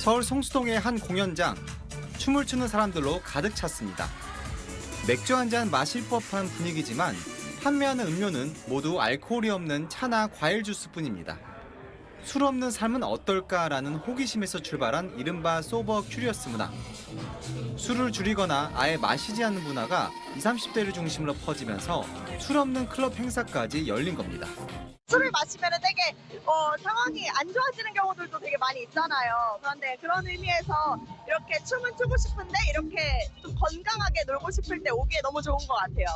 서울 성수동의 한 공연장, 춤을 추는 사람들로 가득 찼습니다. 맥주 한 잔 마실 법한 분위기지만 판매하는 음료는 모두 알코올이 없는 차나 과일 주스뿐입니다. 술 없는 삶은 어떨까라는 호기심에서 출발한 이른바 소버 큐리어스 문화. 술을 줄이거나 아예 마시지 않는 문화가 20, 30대를 중심으로 퍼지면서 술 없는 클럽 행사까지 열린 겁니다. 술을 마시면 되게 상황이 안 좋아지는 경우들도 되게 많이 있잖아요. 그런데 그런 의미에서 이렇게 춤은 추고 싶은데 이렇게 좀 건강하게 놀고 싶을 때 오기에 너무 좋은 것 같아요.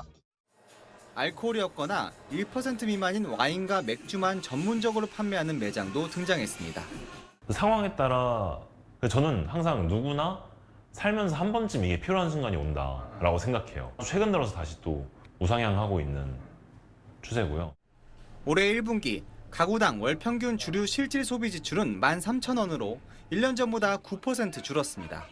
알코올이 없거나 1% 미만인 와인과 맥주만 전문적으로 판매하는 매장도 등장했습니다. 상황에 따라 저는 항상 누구나 살면서 한 번쯤 이게 필요한 순간이 온다라고 생각해요. 최근 들어서 다시 또 우상향하고 있는 추세고요. 올해 1분기 가구당 월 평균 주류 실질 소비 지출은 13,000원으로 1년 전보다 9% 줄었습니다.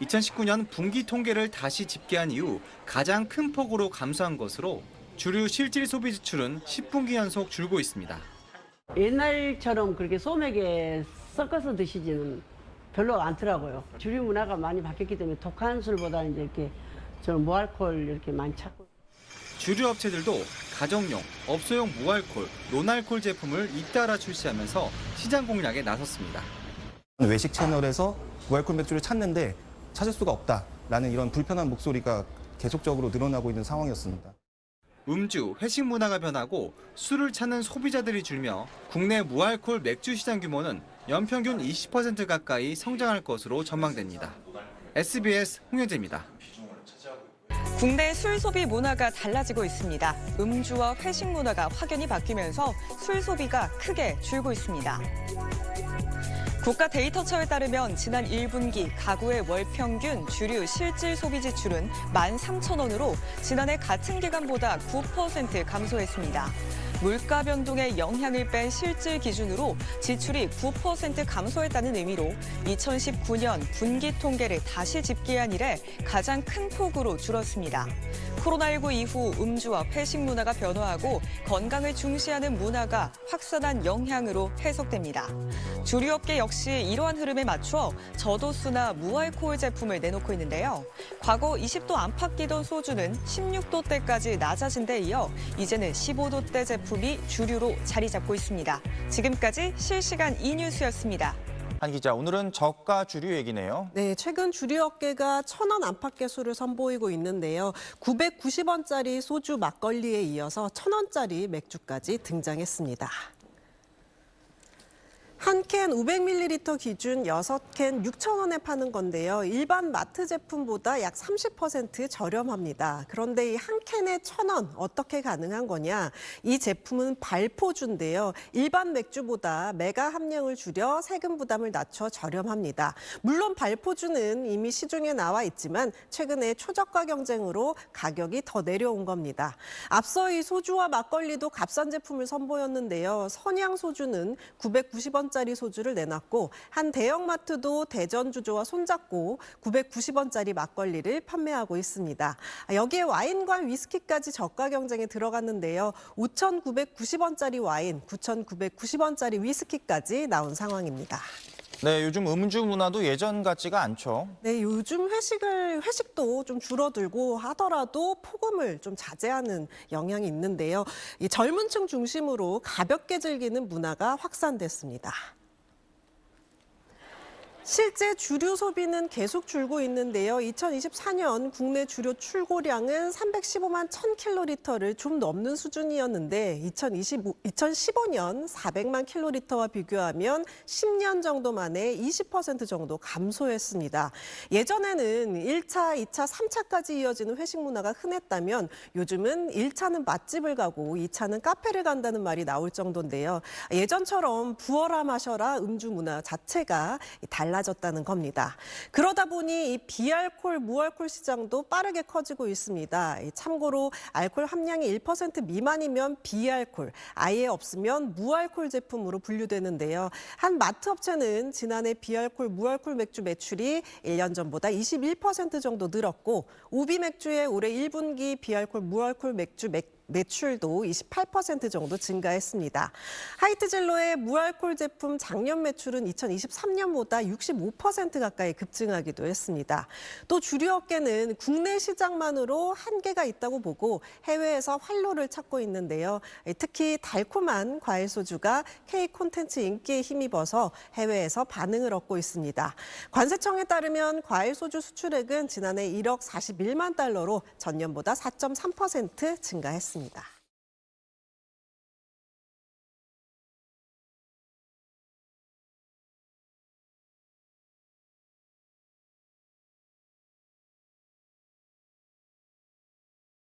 2019년 분기 통계를 다시 집계한 이후 가장 큰 폭으로 감소한 것으로 주류 실질 소비 지출은 10분기 연속 줄고 있습니다. 옛날처럼 그렇게 소맥에 섞어서 드시지는 별로 않더라고요. 주류 문화가 많이 바뀌었기 때문에 독한 술보다는 이제 이렇게 저는 무알콜 이렇게 많이 찾고. 주류 업체들도 가정용, 업소용 무알콜, 논알콜 제품을 잇따라 출시하면서 시장 공략에 나섰습니다. 외식 채널에서 무알콜 맥주를 찾는데 찾을 수가 없다라는 이런 불편한 목소리가 계속적으로 늘어나고 있는 상황이었습니다. 음주, 회식 문화가 변하고 술을 찾는 소비자들이 줄며 국내 무알콜 맥주 시장 규모는 연평균 20% 가까이 성장할 것으로 전망됩니다. SBS 홍현재입니다. 국내 술 소비 문화가 달라지고 있습니다. 음주와 회식 문화가 확연히 바뀌면서 술 소비가 크게 줄고 있습니다. 국가데이터처에 따르면 지난 1분기 가구의 월 평균 주류 실질 소비 지출은 13,000원으로 지난해 같은 기간보다 9% 감소했습니다. 물가 변동의 영향을 뺀 실질 기준으로 지출이 9% 감소했다는 의미로 2019년 분기 통계를 다시 집계한 이래 가장 큰 폭으로 줄었습니다. 코로나19 이후 음주와 회식 문화가 변화하고 건강을 중시하는 문화가 확산한 영향으로 해석됩니다. 주류업계 역시 이러한 흐름에 맞춰 저도수나 무알코올 제품을 내놓고 있는데요. 과거 20도 안팎이던 소주는 16도대까지 낮아진 데 이어 이제는 15도대 제품이 주류로 자리 잡고 있습니다. 지금까지 실시간 이뉴스였습니다. 한 기자, 오늘은 저가 주류 얘기네요. 네, 최근 주류업계가 1,000원 안팎의 술을 선보이고 있는데요. 990원짜리 소주 막걸리에 이어서 1,000원짜리 맥주까지 등장했습니다. 한 캔 500ml 기준 6캔 6,000원에 파는 건데요. 일반 마트 제품보다 약 30% 저렴합니다. 그런데 이 한 캔에 1,000원 어떻게 가능한 거냐? 이 제품은 발포주인데요. 일반 맥주보다 메가 함량을 줄여 세금 부담을 낮춰 저렴합니다. 물론 발포주는 이미 시중에 나와 있지만 최근에 초저가 경쟁으로 가격이 더 내려온 겁니다. 앞서 이 소주와 막걸리도 값싼 제품을 선보였는데요. 선양 소주는 990원짜리 소주를 내놨고 한 대형마트도 대전주조와 손잡고 990원짜리 막걸리를 판매하고 있습니다. 여기에 와인과 위스키까지 저가 경쟁에 들어갔는데요. 5,990원짜리 와인, 9,990원짜리 위스키까지 나온 상황입니다. 네, 요즘 음주 문화도 예전 같지가 않죠. 네, 요즘 회식도 좀 줄어들고 하더라도 폭음을 좀 자제하는 영향이 있는데요. 이 젊은 층 중심으로 가볍게 즐기는 문화가 확산됐습니다. 실제 주류 소비는 계속 줄고 있는데요. 2024년 국내 주류 출고량은 315만 1000킬로리터를 좀 넘는 수준이었는데 2015년 400만 킬로리터와 비교하면 10년 정도 만에 20% 정도 감소했습니다. 예전에는 1차, 2차, 3차까지 이어지는 회식 문화가 흔했다면 요즘은 1차는 맛집을 가고 2차는 카페를 간다는 말이 나올 정도인데요. 예전처럼 부어라 마셔라 음주 문화 자체가 달라졌다는 겁니다. 그러다 보니 이 비알콜, 무알콜 시장도 빠르게 커지고 있습니다. 참고로 알코올 함량이 1% 미만이면 비알콜, 아예 없으면 무알콜 제품으로 분류되는데요. 한 마트 업체는 지난해 비알콜, 무알콜 맥주 매출이 1년 전보다 21% 정도 늘었고 우비 맥주의 올해 1분기 비알콜, 무알콜 맥주 매출도 28% 정도 증가했습니다. 하이트젤로의 무알콜 제품 작년 매출은 2023년보다 65% 가까이 급증하기도 했습니다. 또 주류업계는 국내 시장만으로 한계가 있다고 보고 해외에서 활로를 찾고 있는데요. 특히 달콤한 과일 소주가 K 콘텐츠 인기에 힘입어서 해외에서 반응을 얻고 있습니다. 관세청에 따르면 과일 소주 수출액은 지난해 1억 41만 달러로 전년보다 4.3% 증가했습니다.